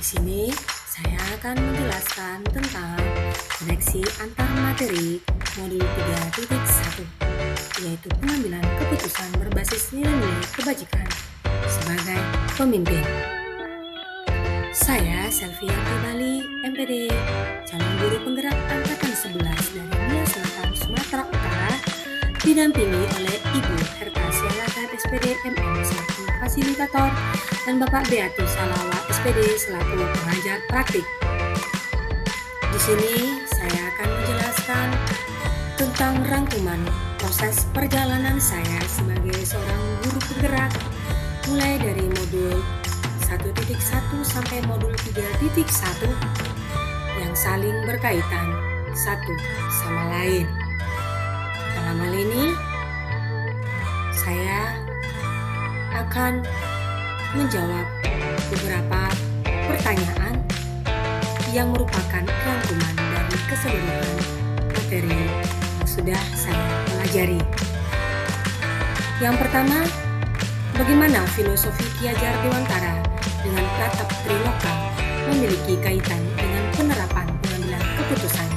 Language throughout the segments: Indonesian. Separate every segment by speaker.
Speaker 1: sini saya akan menjelaskan tentang koneksi antar materi modul 3.1, yaitu pengambilan keputusan berbasis nilai-nilai kebajikan sebagai pemimpin. Saya Selvianti Bali, MPD, calon guru penggerak angkatan 11 dari Nia Selatan, Sumatera Utara, didampingi oleh Ibu Herta Sialagan SPD MM selaku fasilitator dan Bapak Beatus Salawa SPD selaku pengajar praktik. Di sini saya akan menjelaskan tentang rangkuman proses perjalanan saya sebagai seorang guru penggerak mulai dari modul 1.1 sampai modul 3.1 yang saling berkaitan satu sama lain. Dalam hal ini, saya akan menjawab beberapa pertanyaan yang merupakan rangkuman dari keseluruhan materi yang sudah saya pelajari. Yang pertama, bagaimana filosofi Ki Hajar Dewantara dengan Pratap Triloka memiliki kaitan dengan penerapan pengambilan keputusan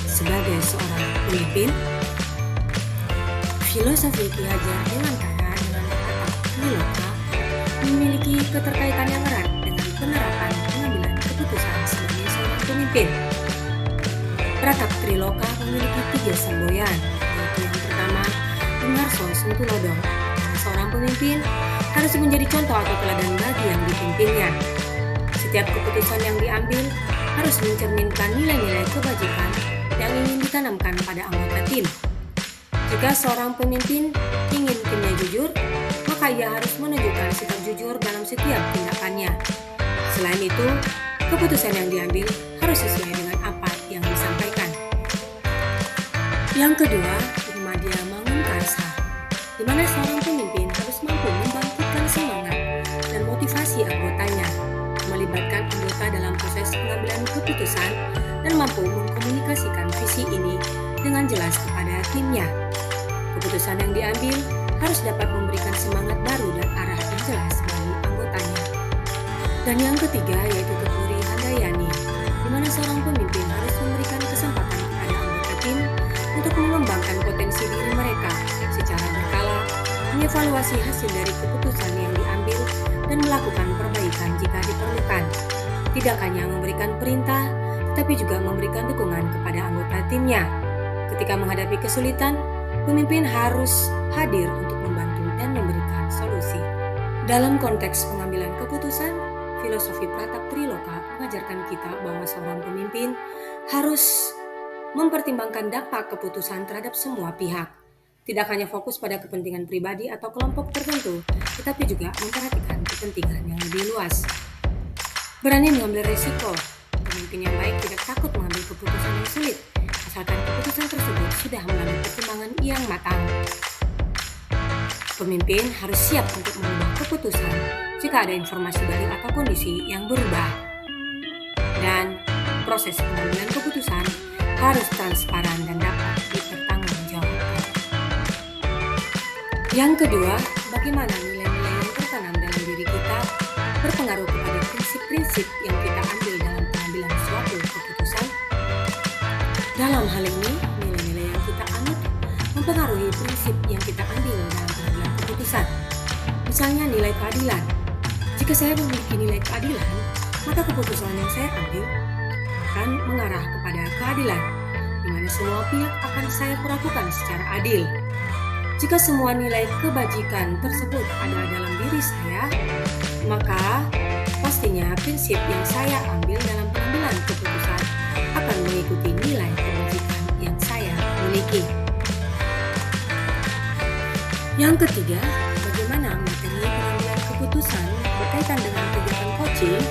Speaker 1: sebagai seorang pemimpin? Filosofi Ki Hajar Dewantara dengan Pratap Triloka memiliki keterkaitan yang erat dengan penerapan pengambilan keputusan sebagai seorang pemimpin. Pratap Triloka memiliki 3 semboyan, yaitu yang pertama, Dengarso Sentulodong. Seorang pemimpin harus menjadi contoh atau teladan bagi yang dipimpinnya. Setiap keputusan yang diambil harus mencerminkan nilai-nilai kebajikan yang ingin ditanamkan pada anggota tim. Jika seorang pemimpin ingin timnya jujur, maka ia harus menunjukkan sikap jujur dalam setiap tindakannya. Selain itu, keputusan yang diambil harus sesuai dengan apa yang disampaikan. Yang kedua, Irmadia Mangunkarsa, di mana seorang pemimpin harus mampu membangkitkan semangat dan motivasi anggotanya, melibatkan anggota dalam proses pengambilan keputusan, dan mampu mengkomunikasikan visi ini dengan jelas kepada timnya. Keputusan yang diambil harus dapat memberikan semangat baru dan arah yang jelas bagi anggotanya. Dan yang ketiga yaitu Tuturi Handayani, di mana seorang pemimpin harus memberikan kesempatan kepada anggota tim untuk mengembangkan potensi diri mereka secara berkala, mengevaluasi hasil dari keputusan yang diambil, dan melakukan perbaikan jika diperlukan. Tidak hanya memberikan perintah, tetapi juga memberikan dukungan kepada anggota timnya. Ketika menghadapi kesulitan, pemimpin harus hadir untuk membantu dan memberikan solusi. Dalam konteks pengambilan keputusan, filosofi Pratap Triloka mengajarkan kita bahwa seorang pemimpin harus mempertimbangkan dampak keputusan terhadap semua pihak. Tidak hanya fokus pada kepentingan pribadi atau kelompok tertentu, tetapi juga memperhatikan kepentingan yang lebih luas. Berani mengambil risiko. Pemimpin yang baik tidak takut mengambil keputusan yang sulit, asalkan keputusan tersebut sudah melalui pertimbangan yang matang. Pemimpin harus siap untuk mengubah keputusan jika ada informasi baru atau kondisi yang berubah. Dan proses pengambilan keputusan harus transparan dan dapat dipertanggungjawabkan. Yang kedua, bagaimana nilai-nilai yang tertanam dalam diri kita berpengaruh kepada prinsip-prinsip yang kita ambil dalam pengambilan suatu keputusan. Dalam hal ini, nilai-nilai yang kita anut mempengaruhi prinsip yang kita ambil dalam pengambilan keputusan. Misalnya nilai keadilan. Jika saya memiliki nilai keadilan, maka keputusan yang saya ambil akan mengarah kepada keadilan, di mana semua pihak akan saya perlakukan secara adil. Jika semua nilai kebajikan tersebut ada dalam diri saya, maka pastinya prinsip yang saya ambil dalam pengambilan keputusan akan mengikuti nilai kebajikan yang saya miliki. Yang ketiga, bagaimana materi pengambilan keputusan berkaitan dengan kegiatan coaching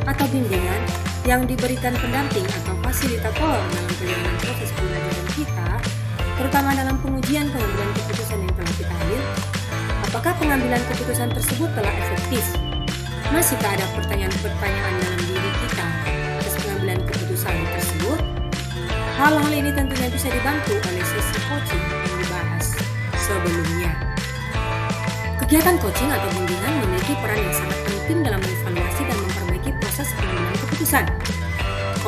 Speaker 1: atau bimbingan yang diberikan pendamping atau fasilitator dalam perjalanan proses pembelajaran kita, terutama dalam pengujian pengambilan keputusan yang telah kita ambil. Apakah pengambilan keputusan tersebut telah efektif? Masihkah ada pertanyaan-pertanyaan dalam diri kita atas pengambilan keputusan tersebut? Hal-hal ini tentunya bisa dibantu oleh sesi coaching yang dibahas sebelumnya. Kegiatan coaching atau bimbingan memiliki peran yang sangat penting dalam mengevaluasi dan memperbaiki proses pengambilan keputusan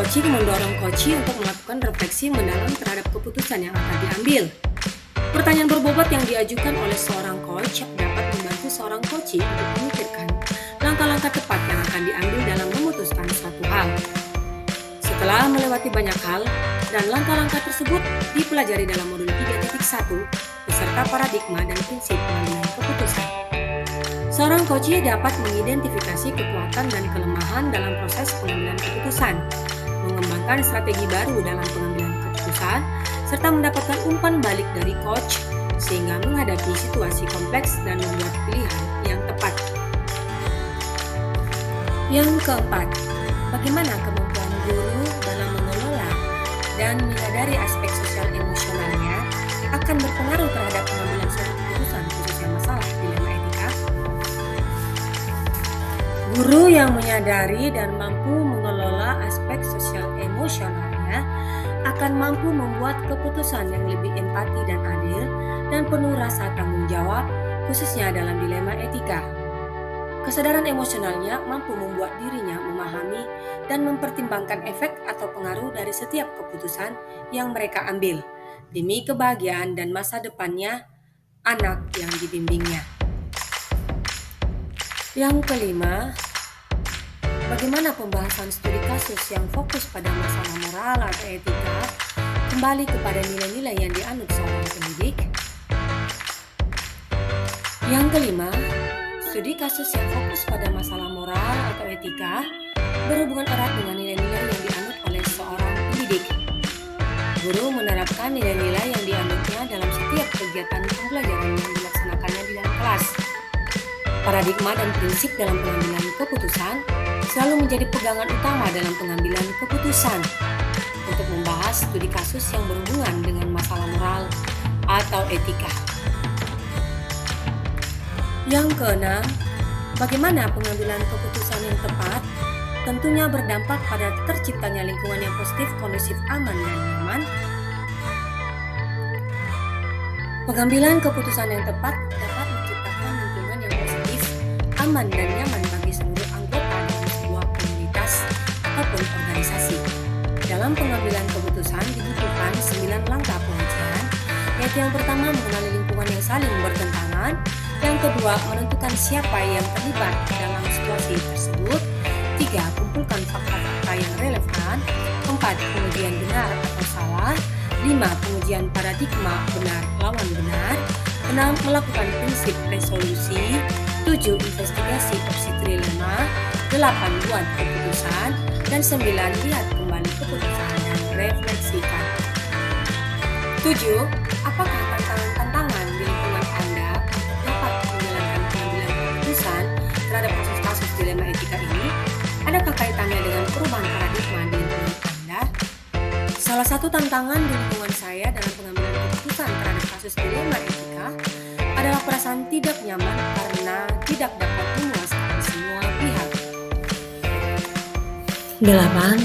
Speaker 1: coaching mendorong coach untuk melakukan refleksi mendalam terhadap keputusan yang akan diambil. Pertanyaan berbobot yang diajukan oleh seorang coach dapat membantu seorang coach untuk memikirkan langkah-langkah tepat yang akan diambil dalam memutuskan suatu hal. Setelah melewati banyak hal dan langkah-langkah tersebut dipelajari dalam modul 3.1 beserta paradigma dan prinsip pengambilan keputusan. Seorang coach dapat mengidentifikasi kekuatan dan kelemahan dalam proses pengambilan keputusan, mengembangkan strategi baru dalam pengambilan keputusan, serta mendapatkan umpan balik dari coach sehingga menghadapi situasi kompleks dan membuat pilihan yang tepat. Yang keempat, bagaimana kemampuan guru dalam mengelola dan menyadari aspek sosial emosionalnya akan berpengaruh terhadap pengambilan suatu keputusan khususnya masalah dilema etika. Guru yang menyadari dan mampu mengelola aspek sosial emosionalnya akan mampu membuat keputusan yang lebih empati dan adil dan penuh rasa tanggung jawab khususnya dalam dilema etika. Kesadaran emosionalnya mampu membuat dirinya memahami dan mempertimbangkan efek atau pengaruh dari setiap keputusan yang mereka ambil demi kebahagiaan dan masa depannya anak yang dibimbingnya. Yang kelima, bagaimana pembahasan studi kasus yang fokus pada masalah moral atau etika kembali kepada nilai-nilai yang dianut seorang pendidik. Yang kelima, studi kasus yang fokus pada masalah moral atau etika berhubungan erat dengan nilai-nilai yang dianut oleh seorang pendidik. Guru menerapkan nilai-nilai yang dianutnya dalam setiap kegiatan pembelajaran yang dilaksanakannya di dalam kelas. Paradigma dan prinsip dalam pengambilan keputusan selalu menjadi pegangan utama dalam pengambilan keputusan. Untuk membahas studi kasus yang berhubungan dengan masalah moral atau etika. Yang keenam, bagaimana pengambilan keputusan yang tepat tentunya berdampak pada terciptanya lingkungan yang positif, kondusif, aman, dan nyaman. Pengambilan keputusan yang tepat dapat menciptakan lingkungan yang positif, aman, dan nyaman bagi seluruh anggota dalam sebuah komunitas ataupun organisasi. Dalam pengambilan keputusan dibutuhkan 9 langkah pengujian, yaitu yang pertama mengenali lingkungan yang saling bertentangan, yang kedua menentukan siapa yang terlibat dalam situasi tersebut, 3. Kumpulkan fakta-fakta yang relevan, 4. Pengujian benar atau salah, 5. Pengujian paradigma benar lawan benar, 6. Melakukan prinsip resolusi, 7. Investigasi opsi trilema, 8. Buat keputusan, dan 9. Lihat kembali keputusan dan refleksikan. 7. Apakah tantangan di lingkungan Anda untuk dapat menjalankan pengambilan keputusan terhadap kasus-kasus dilema etika ini? Adakah kaitannya dengan perubahan paradigma di lingkungan Anda? Salah satu tantangan di lingkungan saya dalam pengambilan keputusan terhadap kasus dilema etika adalah perasaan tidak nyaman karena tidak dapat memuaskan semua pihak. 8.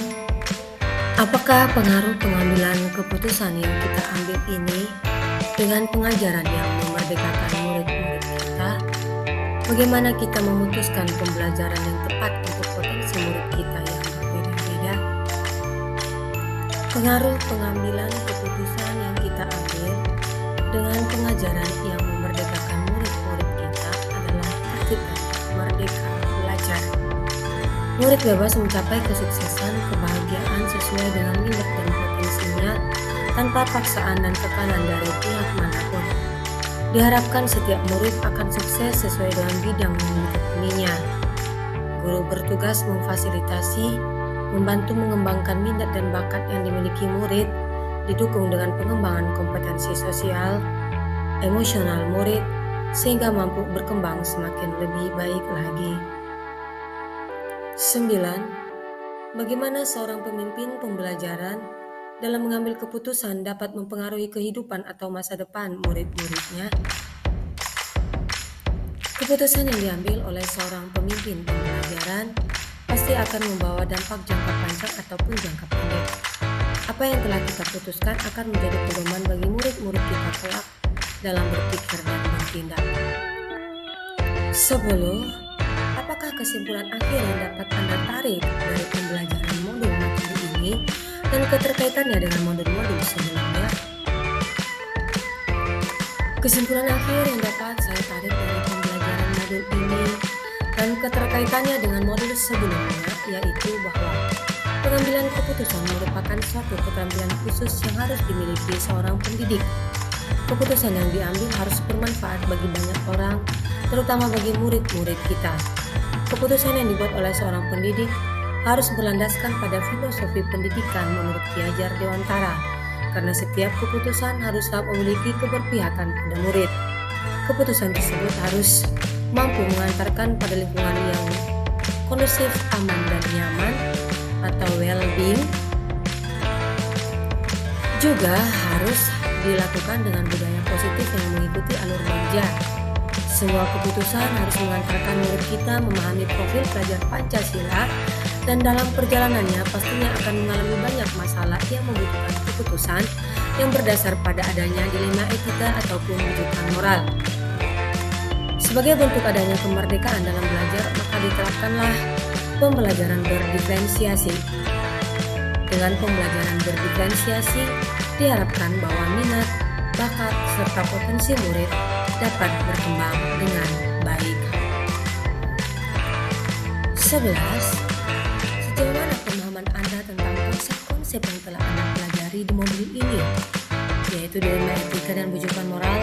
Speaker 1: Apakah pengaruh pengambilan keputusan yang kita ambil ini dengan pengajaran yang memerdekakan murid-murid kita? Bagaimana kita memutuskan pembelajaran yang tepat untuk potensi murid kita yang berbeda-beda? Pengaruh pengambilan keputusan yang kita ambil dengan pengajaran yang memerdekakan murid-murid kita adalah tercipta merdeka belajar. Murid bebas mencapai kesuksesan, kebahagiaan sesuai dengan minat dan potensinya tanpa paksaan dan tekanan dari pihak manapun. Diharapkan setiap murid akan sukses sesuai dengan bidang yang ditekuninya. Guru bertugas memfasilitasi, membantu mengembangkan minat dan bakat yang dimiliki murid, didukung dengan pengembangan kompetensi sosial, emosional murid, sehingga mampu berkembang semakin lebih baik lagi. 9. Bagaimana seorang pemimpin pembelajaran dalam mengambil keputusan dapat mempengaruhi kehidupan atau masa depan murid-muridnya? Keputusan yang diambil oleh seorang pemimpin pembelajaran pasti akan membawa dampak jangka panjang ataupun jangka pendek. Apa yang telah kita putuskan akan menjadi pedoman bagi murid-murid kita kelak dalam berpikir dan bertindak. 10. Apakah kesimpulan akhir yang dapat Anda tarik dari pembelajaran modul materi ini? ini dan keterkaitannya dengan modul-modul sebelumnya. Kesimpulan akhir yang dapat saya tarik dari pembelajaran modul ini dan keterkaitannya dengan modul sebelumnya yaitu bahwa pengambilan keputusan merupakan suatu keterampilan khusus yang harus dimiliki seorang pendidik. Keputusan yang diambil harus bermanfaat bagi banyak orang, terutama bagi murid-murid kita. Keputusan yang dibuat oleh seorang pendidik harus berlandaskan pada filosofi pendidikan menurut Ki Hajar Dewantara, karena setiap keputusan haruslah memiliki keberpihakan pada murid. Keputusan tersebut harus mampu mengantarkan pada lingkungan yang kondusif, aman, dan nyaman atau well-being. Juga harus dilakukan dengan budaya positif yang mengikuti alur bagja. Semua keputusan harus mengantarkan murid kita memahami profil pelajar Pancasila dan dalam perjalanannya pastinya akan mengalami banyak masalah yang membutuhkan keputusan yang berdasar pada adanya dilema etika ataupun rujukan moral. Sebagai bentuk adanya kemerdekaan dalam belajar, maka diterapkanlah pembelajaran berdiferensiasi. Dengan pembelajaran berdiferensiasi, diharapkan bahwa minat, bakat, serta potensi murid dapat berkembang dengan baik. 11. Sejauh mana pemahaman Anda tentang konsep-konsep yang telah Anda pelajari di modul ini, yaitu dilema etika dan bujukan moral,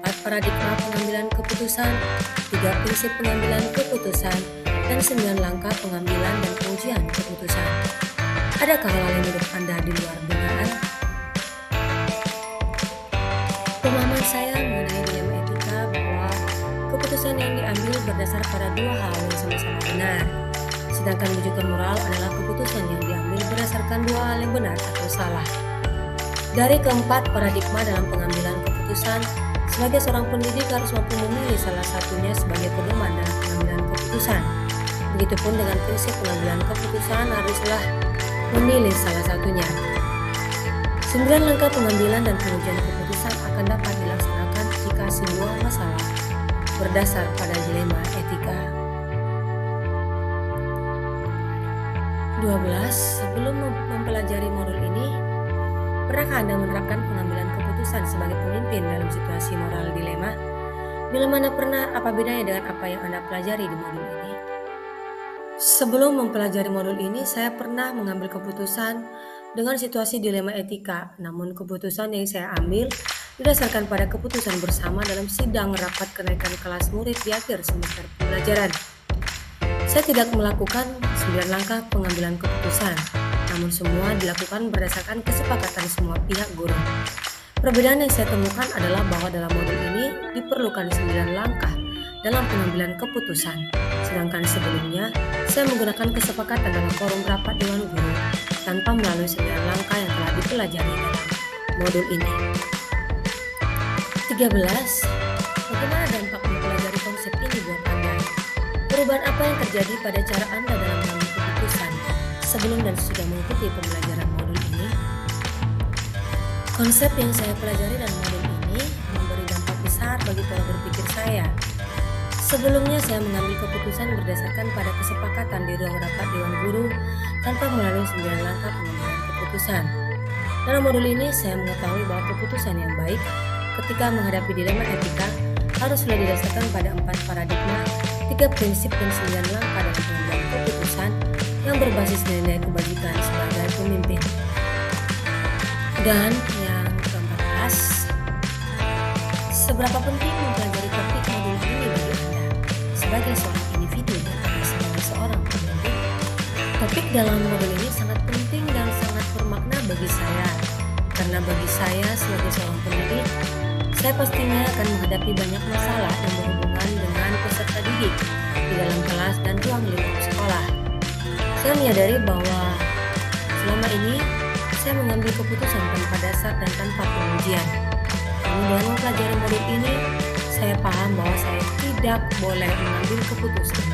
Speaker 1: 4 paradigma pengambilan keputusan, 3 prinsip pengambilan keputusan, dan 9 langkah pengambilan dan pengujian keputusan. Adakah hal yang menurut Anda di luar dugaan? Pemahaman saya mengenai dilema etika bahwa keputusan yang diambil berdasar pada 2 hal yang sama-sama benar. Sedangkan bujukan moral adalah keputusan yang diambil berdasarkan 2 hal yang benar atau salah. Dari keempat paradigma dalam pengambilan keputusan, sebagai seorang pendidik harus mampu memilih salah satunya sebagai pedoman dalam pengambilan keputusan. Begitupun dengan prinsip pengambilan keputusan haruslah memilih salah satunya. 9 langkah pengambilan dan pengujian keputusan akan dapat dilaksanakan jika sebuah masalah berdasar pada dilema etika. 12. Sebelum mempelajari modul ini, pernahkah Anda menerapkan pengambilan keputusan sebagai pemimpin dalam situasi moral dilema? Bila mana pernah, apa bedanya dengan apa yang Anda pelajari di modul ini? Sebelum mempelajari modul ini, saya pernah mengambil keputusan dengan situasi dilema etika, namun keputusan yang saya ambil didasarkan pada keputusan bersama dalam sidang rapat kenaikan kelas murid di akhir semester pembelajaran. Saya tidak melakukan 9 langkah pengambilan keputusan, namun semua dilakukan berdasarkan kesepakatan semua pihak guru. Perbedaan yang saya temukan adalah bahwa dalam modul ini diperlukan 9 langkah dalam pengambilan keputusan, sedangkan sebelumnya saya menggunakan kesepakatan dalam forum rapat Dewan Guru tanpa melalui 9 langkah yang telah dipelajari dalam modul ini. 13. Bagaimana dampak mempelajari konsep ini buat Anda? Perubahan apa yang terjadi pada cara Anda dalam mengambil keputusan sebelum dan sesudah mengikuti pembelajaran modul ini? Konsep yang saya pelajari dalam modul ini memberi dampak besar bagi pola berpikir saya. Sebelumnya saya mengambil keputusan berdasarkan pada kesepakatan di ruang rapat Dewan Guru tanpa melalui 9 langkah pengambilan keputusan. Dalam modul ini saya mengetahui bahwa keputusan yang baik ketika menghadapi dilema etika haruslah didasarkan pada 4 paradigma, 3 prinsip dan 9 langkah dalam pengambilan keputusan yang berbasis nilai kebajikan sebagai pemimpin. Dan yang ke-14, seberapa penting mempelajari topik modul ini bagi Anda sebagai seorang individu dan sebagai seorang pemimpin? Topik dalam modul ini sangat penting dan sangat bermakna bagi saya, karena bagi saya sebagai seorang pendidik, saya pastinya akan menghadapi banyak masalah yang berhubungan dengan peserta didik di dalam kelas dan ruang lingkup sekolah. Saya menyadari bahwa selama ini saya mengambil keputusan tanpa dasar dan tanpa pengujian. Namun dengan mempelajari modul ini, saya paham bahwa saya tidak boleh mengambil keputusan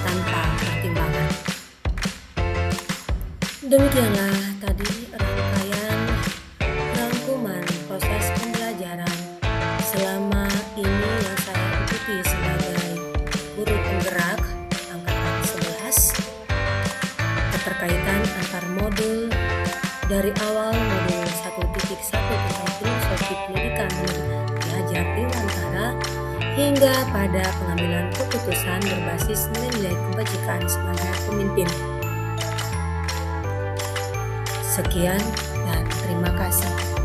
Speaker 1: tanpa pertimbangan. Demikianlah tadi rangkuman proses pembelajaran selama ini yang saya ikuti sebagai guru penggerak angkatan 11, keterkaitan antar modul Dari awal modul 1.1 tentang filosofi pendidikan diajar di Wantara hingga pada pengambilan keputusan berbasis nilai-nilai kebajikan sebagai pemimpin. Sekian dan terima kasih.